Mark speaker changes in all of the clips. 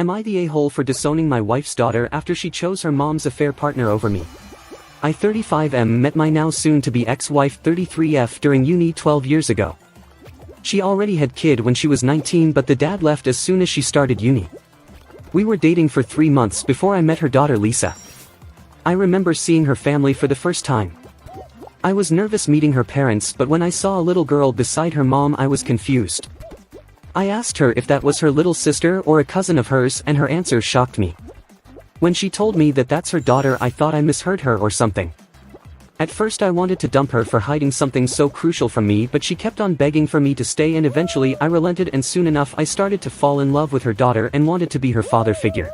Speaker 1: Am I the a-hole for disowning my wife's daughter after she chose her mom's affair partner over me? I 35M met my now soon-to-be ex-wife 33F during uni 12 years ago. She already had kid when she was 19, but the dad left as soon as she started uni. We were dating for 3 months before I met her daughter Lisa. I remember seeing her family for the first time. I was nervous meeting her parents, but when I saw a little girl beside her mom I was confused. I asked her if that was her little sister or a cousin of hers, and her answer shocked me. When she told me that that's her daughter, I thought I misheard her or something. At first I wanted to dump her for hiding something so crucial from me, but she kept on begging for me to stay, and eventually I relented, and soon enough I started to fall in love with her daughter and wanted to be her father figure.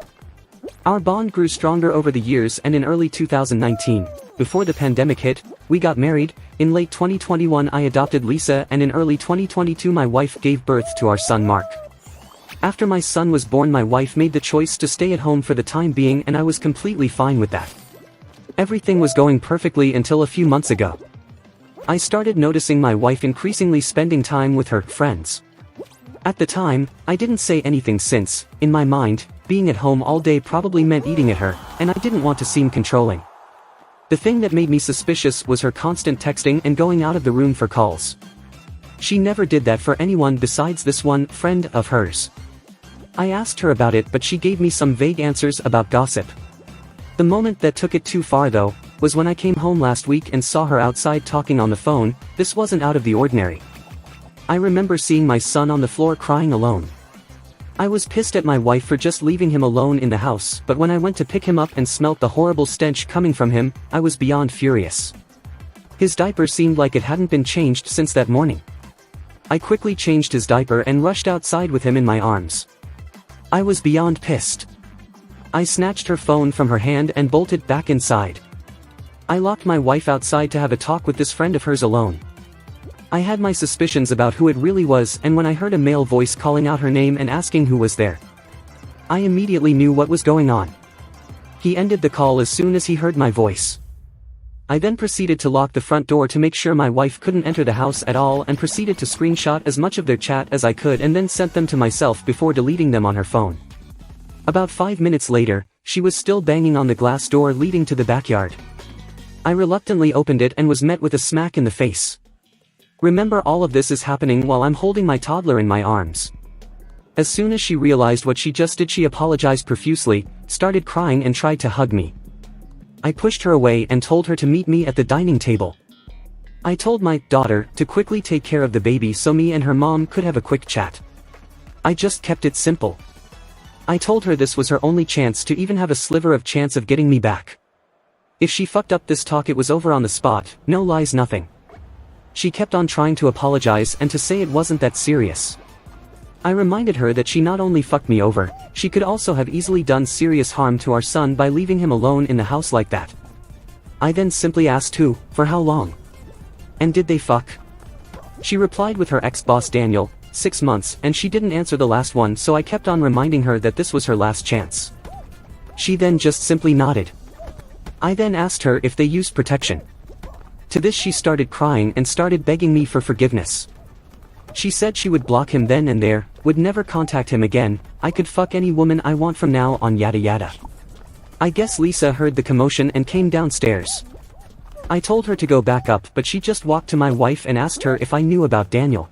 Speaker 1: Our bond grew stronger over the years, and in early 2019, before the pandemic hit, we got married. In late 2021 I adopted Lisa, and in early 2022 my wife gave birth to our son Mark. After my son was born, my wife made the choice to stay at home for the time being, and I was completely fine with that. Everything was going perfectly until a few months ago. I started noticing my wife increasingly spending time with her friends. At the time, I didn't say anything since, in my mind, being at home all day probably meant eating at her, and I didn't want to seem controlling. The thing that made me suspicious was her constant texting and going out of the room for calls. She never did that for anyone besides this one friend of hers. I asked her about it, but she gave me some vague answers about gossip. The moment that took it too far though, was when I came home last week and saw her outside talking on the phone. This wasn't out of the ordinary. I remember seeing my son on the floor crying alone. I was pissed at my wife for just leaving him alone in the house, but when I went to pick him up and smelt the horrible stench coming from him, I was beyond furious. His diaper seemed like it hadn't been changed since that morning. I quickly changed his diaper and rushed outside with him in my arms. I was beyond pissed. I snatched her phone from her hand and bolted back inside. I locked my wife outside to have a talk with this friend of hers alone. I had my suspicions about who it really was, and when I heard a male voice calling out her name and asking who was there, I immediately knew what was going on. He ended the call as soon as he heard my voice. I then proceeded to lock the front door to make sure my wife couldn't enter the house at all, and proceeded to screenshot as much of their chat as I could and then sent them to myself before deleting them on her phone. About 5 minutes later, she was still banging on the glass door leading to the backyard. I reluctantly opened it and was met with a smack in the face. Remember, all of this is happening while I'm holding my toddler in my arms. As soon as she realized what she just did, she apologized profusely, started crying and tried to hug me. I pushed her away and told her to meet me at the dining table. I told my daughter to quickly take care of the baby so me and her mom could have a quick chat. I just kept it simple. I told her this was her only chance to even have a sliver of chance of getting me back. If she fucked up this talk, it was over on the spot, no lies, nothing. She kept on trying to apologize and to say it wasn't that serious. I reminded her that she not only fucked me over, she could also have easily done serious harm to our son by leaving him alone in the house like that. I then simply asked who, for how long, and did they fuck? She replied with her ex-boss Daniel, 6 months, and she didn't answer the last one, so I kept on reminding her that this was her last chance. She then just simply nodded. I then asked her if they used protection. To this she started crying and started begging me for forgiveness. She said she would block him then and there, would never contact him again. I could fuck any woman I want from now on, yada yada. I guess Lisa heard the commotion and came downstairs. I told her to go back up, but she just walked to my wife and asked her if I knew about Daniel.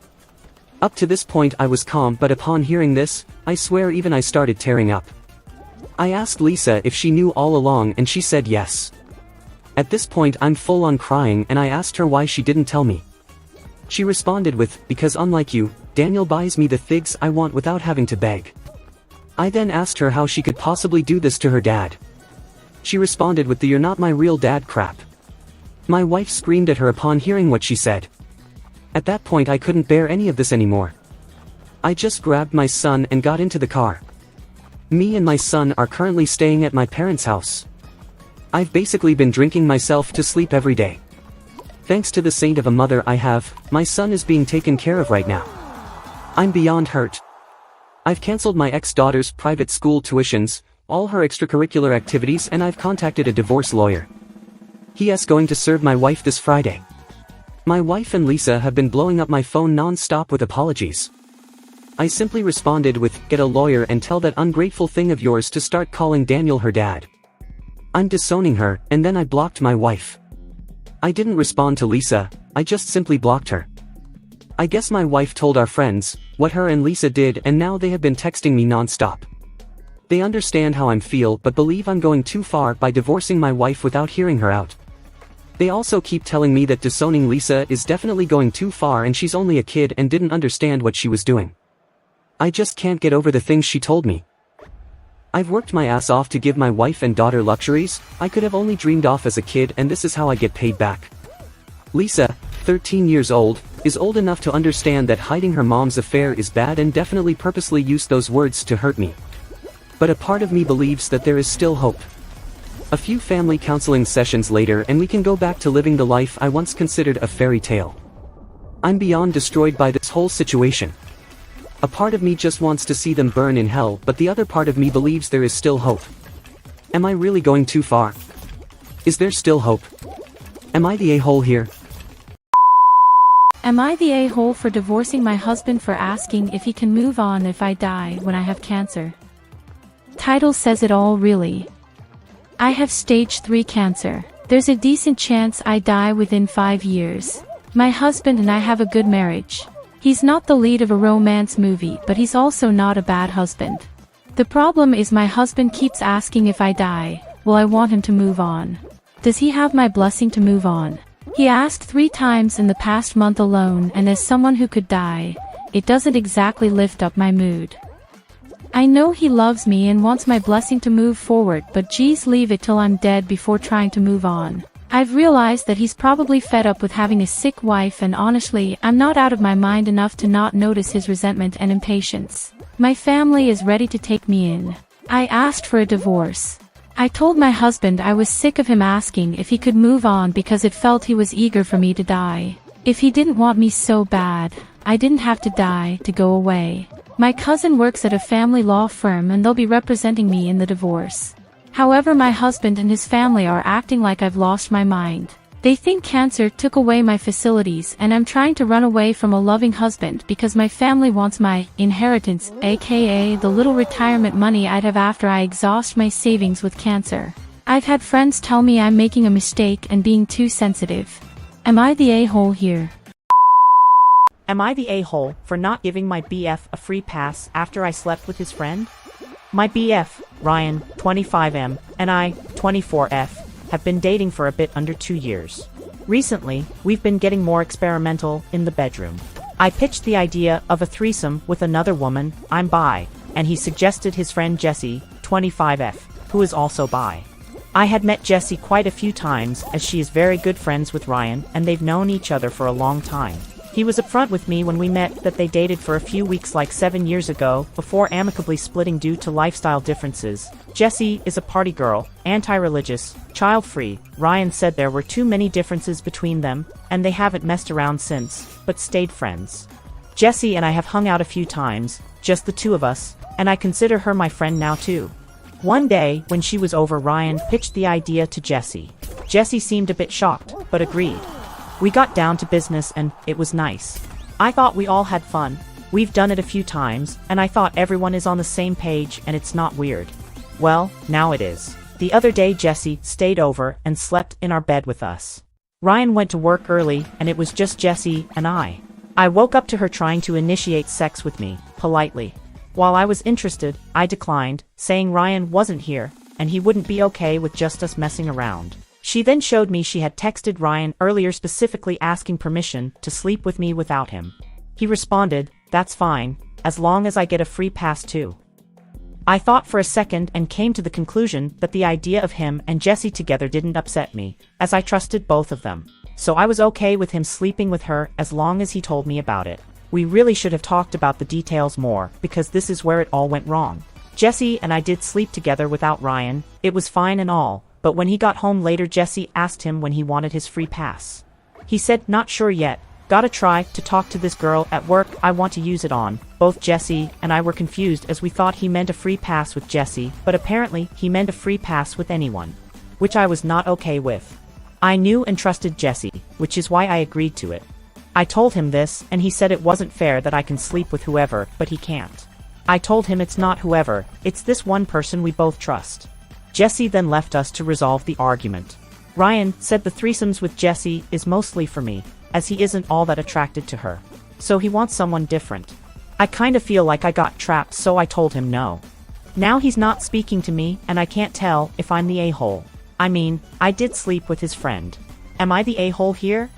Speaker 1: Up to this point I was calm, but upon hearing this, I swear even I started tearing up. I asked Lisa if she knew all along, and she said yes. At this point I'm full on crying, and I asked her why she didn't tell me. She responded with, because unlike you, Daniel buys me the things I want without having to beg. I then asked her how she could possibly do this to her dad. She responded with the "you're not my real dad" crap. My wife screamed at her upon hearing what she said. At that point I couldn't bear any of this anymore. I just grabbed my son and got into the car. Me and my son are currently staying at my parents' house. I've basically been drinking myself to sleep every day. Thanks to the saint of a mother I have, my son is being taken care of right now. I'm beyond hurt. I've cancelled my ex-daughter's private school tuitions, all her extracurricular activities, and I've contacted a divorce lawyer. He is going to serve my wife this Friday. My wife and Lisa have been blowing up my phone non-stop with apologies. I simply responded with, "Get a lawyer and tell that ungrateful thing of yours to start calling Daniel her dad." I'm disowning her, and then I blocked my wife. I didn't respond to Lisa, I just simply blocked her. I guess my wife told our friends what her and Lisa did, and now they have been texting me non-stop. They understand how I feel but believe I'm going too far by divorcing my wife without hearing her out. They also keep telling me that disowning Lisa is definitely going too far and she's only a kid and didn't understand what she was doing. I just can't get over the things she told me. I've worked my ass off to give my wife and daughter luxuries I could have only dreamed of as a kid, and this is how I get paid back. Lisa, 13 years old, is old enough to understand that hiding her mom's affair is bad and definitely purposely used those words to hurt me. But a part of me believes that there is still hope. A few family counseling sessions later and we can go back to living the life I once considered a fairy tale. I'm beyond destroyed by this whole situation. A part of me just wants to see them burn in hell, but the other part of me believes there is still hope. Am I really going too far? Is there still hope? Am I the a-hole here?
Speaker 2: Am I the a-hole for divorcing my husband for asking if he can move on if I die when I have cancer? Title says it all really. I have stage 3 cancer. There's a decent chance I die within 5 years. My husband and I have a good marriage. He's not the lead of a romance movie, but he's also not a bad husband. The problem is my husband keeps asking if I die, will I want him to move on? Does he have my blessing to move on? He asked 3 times in the past month alone, and as someone who could die, it doesn't exactly lift up my mood. I know he loves me and wants my blessing to move forward, but geez, leave it till I'm dead before trying to move on. I've realized that he's probably fed up with having a sick wife, and honestly, I'm not out of my mind enough to not notice his resentment and impatience. My family is ready to take me in. I asked for a divorce. I told my husband I was sick of him asking if he could move on because it felt he was eager for me to die. If he didn't want me so bad, I didn't have to die to go away. My cousin works at a family law firm and they'll be representing me in the divorce. However, my husband and his family are acting like I've lost my mind. They think cancer took away my facilities and I'm trying to run away from a loving husband because my family wants my inheritance, aka the little retirement money I'd have after I exhaust my savings with cancer. I've had friends tell me I'm making a mistake and being too sensitive. Am I the a-hole here?
Speaker 3: Am I the a-hole for not giving my BF a free pass after I slept with his friend? My BF, Ryan, 25M, and I, 24F, have been dating for a bit under 2 years. Recently, we've been getting more experimental in the bedroom. I pitched the idea of a threesome with another woman, I'm bi, and he suggested his friend Jessie, 25F, who is also bi. I had met Jessie quite a few times as she is very good friends with Ryan and they've known each other for a long time. He was upfront with me when we met that they dated for a few weeks like 7 years ago before amicably splitting due to lifestyle differences. Jessie is a party girl, anti-religious, child-free. Ryan said there were too many differences between them, and they haven't messed around since, but stayed friends. Jessie and I have hung out a few times, just the two of us, and I consider her my friend now too. One day, when she was over, Ryan pitched the idea to Jessie. Jessie seemed a bit shocked, but agreed. We got down to business and it was nice. I thought we all had fun. We've done it a few times, and I thought everyone is on the same page and it's not weird. Well, now it is. The other day Jessie stayed over and slept in our bed with us. Ryan went to work early and it was just Jessie and I. I woke up to her trying to initiate sex with me, politely. While I was interested, I declined, saying Ryan wasn't here, and he wouldn't be okay with just us messing around. She then showed me she had texted Ryan earlier specifically asking permission to sleep with me without him. He responded, "That's fine, as long as I get a free pass too." I thought for a second and came to the conclusion that the idea of him and Jessie together didn't upset me, as I trusted both of them. So I was okay with him sleeping with her as long as he told me about it. We really should have talked about the details more, because this is where it all went wrong. Jessie and I did sleep together without Ryan, it was fine and all. But when he got home later, Jessie asked him when he wanted his free pass. He said, "Not sure yet, gotta try to talk to this girl at work I want to use it on." Both Jessie and I were confused as we thought he meant a free pass with Jessie, but apparently he meant a free pass with anyone. Which I was not okay with. I knew and trusted Jessie, which is why I agreed to it. I told him this, and he said it wasn't fair that I can sleep with whoever, but he can't. I told him it's not whoever, it's this one person we both trust. Jesse then left us to resolve the argument. Ryan said the threesomes with Jesse is mostly for me, as he isn't all that attracted to her. So he wants someone different. I kinda feel like I got trapped, so I told him no. Now he's not speaking to me, and I can't tell if I'm the a-hole. I mean, I did sleep with his friend. Am I the a-hole here?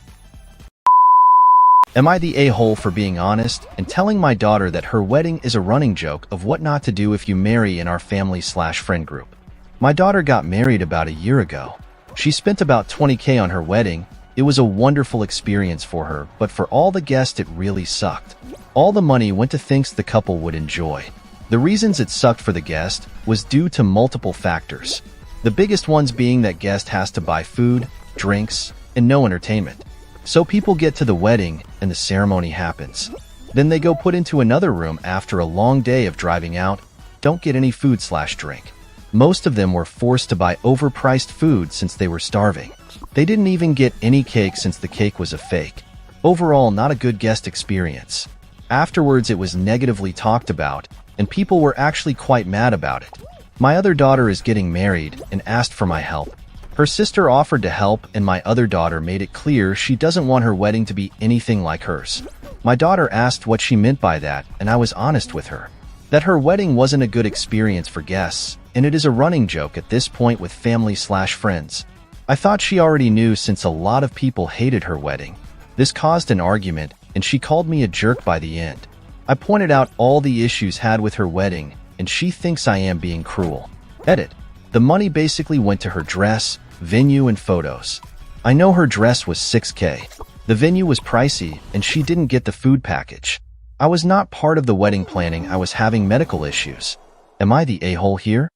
Speaker 4: Am I the a-hole for being honest and telling my daughter that her wedding is a running joke of what not to do if you marry in our family/friend group? My daughter got married about a year ago. She spent about $20K on her wedding. It was a wonderful experience for her, but for all the guests it really sucked. All the money went to things the couple would enjoy. The reasons it sucked for the guest was due to multiple factors. The biggest ones being that guest has to buy food, drinks, and no entertainment. So people get to the wedding and the ceremony happens. Then they go put into another room after a long day of driving out, don't get any food/drink. Most of them were forced to buy overpriced food since they were starving. They didn't even get any cake since the cake was a fake. Overall, not a good guest experience. Afterwards, it was negatively talked about, and people were actually quite mad about it. My other daughter is getting married and asked for my help. Her sister offered to help, and my other daughter made it clear she doesn't want her wedding to be anything like hers. My daughter asked what she meant by that, and I was honest with her. That her wedding wasn't a good experience for guests, and it is a running joke at this point with family/friends. I thought she already knew since a lot of people hated her wedding. This caused an argument, and she called me a jerk by the end. I pointed out all the issues had with her wedding, and she thinks I am being cruel. Edit. The money basically went to her dress, venue, and photos. I know her dress was $6K. The venue was pricey, and she didn't get the food package. I was not part of the wedding planning. I was having medical issues. Am I the a-hole here?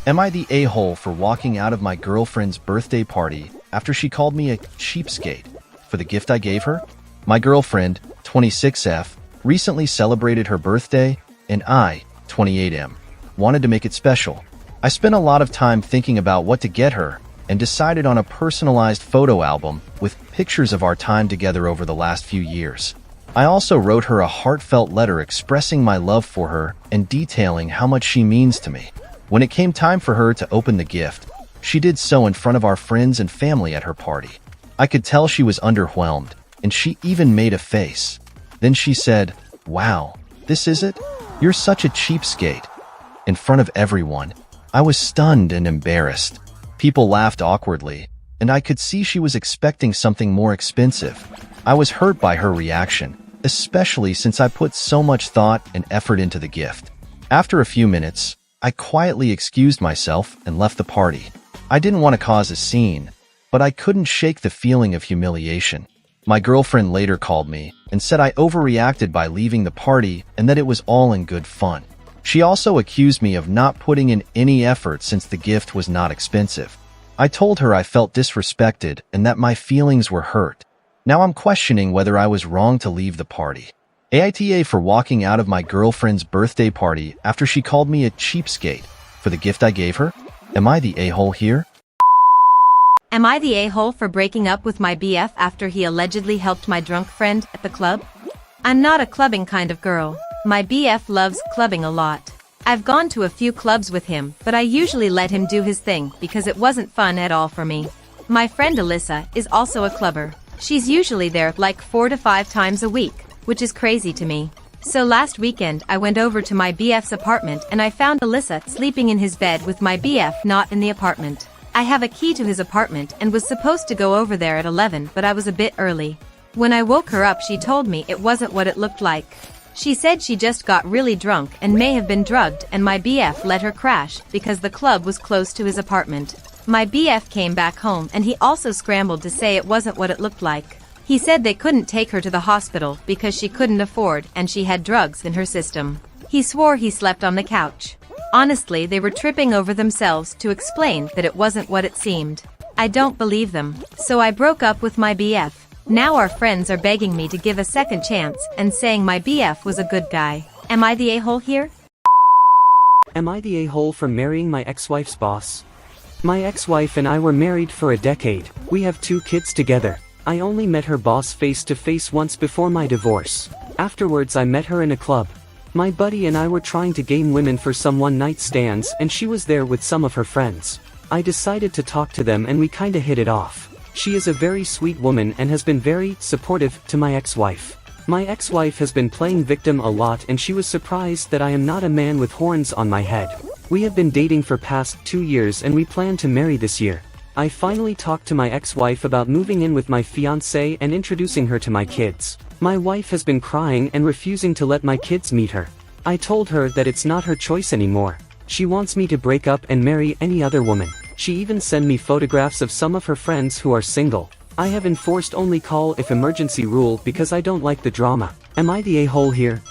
Speaker 4: Am I the a-hole for walking out of my girlfriend's birthday party after she called me a cheapskate for the gift I gave her? My girlfriend, 26F, recently celebrated her birthday, and I, 28M, wanted to make it special. I spent a lot of time thinking about what to get her and decided on a personalized photo album with pictures of our time together over the last few years. I also wrote her a heartfelt letter expressing my love for her and detailing how much she means to me. When it came time for her to open the gift, she did so in front of our friends and family at her party. I could tell she was underwhelmed, and she even made a face. Then she said, "Wow, this is it? You're such a cheapskate." In front of everyone. I was stunned and embarrassed. People laughed awkwardly, and I could see she was expecting something more expensive. I was hurt by her reaction, especially since I put so much thought and effort into the gift. After a few minutes, I quietly excused myself and left the party. I didn't want to cause a scene, but I couldn't shake the feeling of humiliation. My girlfriend later called me and said I overreacted by leaving the party and that it was all in good fun. She also accused me of not putting in any effort since the gift was not expensive. I told her I felt disrespected and that my feelings were hurt. Now I'm questioning whether I was wrong to leave the party. AITAH for walking out of my girlfriend's birthday party after she called me a cheapskate for the gift I gave her? Am I the a-hole here?
Speaker 5: Am I the a-hole for breaking up with my BF after he allegedly helped my drunk friend at the club? I'm not a clubbing kind of girl. My BF loves clubbing a lot. I've gone to a few clubs with him, but I usually let him do his thing because it wasn't fun at all for me. My friend Alyssa is also a clubber. She's usually there like 4 to 5 times a week, which is crazy to me. So last weekend I went over to my BF's apartment and I found Alyssa sleeping in his bed with my BF not in the apartment. I have a key to his apartment and was supposed to go over there at 11, but I was a bit early. When I woke her up, she told me it wasn't what it looked like. She said she just got really drunk and may have been drugged, and my BF let her crash because the club was close to his apartment. My BF came back home and he also scrambled to say it wasn't what it looked like. He said they couldn't take her to the hospital because she couldn't afford and she had drugs in her system. He swore he slept on the couch. Honestly, they were tripping over themselves to explain that it wasn't what it seemed. I don't believe them, so I broke up with my BF. Now our friends are begging me to give a second chance and saying my BF was a good guy. Am I the a-hole here?
Speaker 1: Am I the a-hole for marrying my ex-wife's boss? My ex-wife and I were married for a decade. We have 2 kids together. I only met her boss face to face once before my divorce. Afterwards I met her in a club. My buddy and I were trying to game women for some one-night stands and she was there with some of her friends. I decided to talk to them and we kinda hit it off. She is a very sweet woman and has been very supportive to my ex-wife. My ex-wife has been playing victim a lot and she was surprised that I am not a man with horns on my head. We have been dating for past 2 years and we plan to marry this year. I finally talked to my ex-wife about moving in with my fiancé and introducing her to my kids. My wife has been crying and refusing to let my kids meet her. I told her that it's not her choice anymore. She wants me to break up and marry any other woman. She even sent me photographs of some of her friends who are single. I have enforced only call if emergency rule because I don't like the drama. Am I the a-hole here?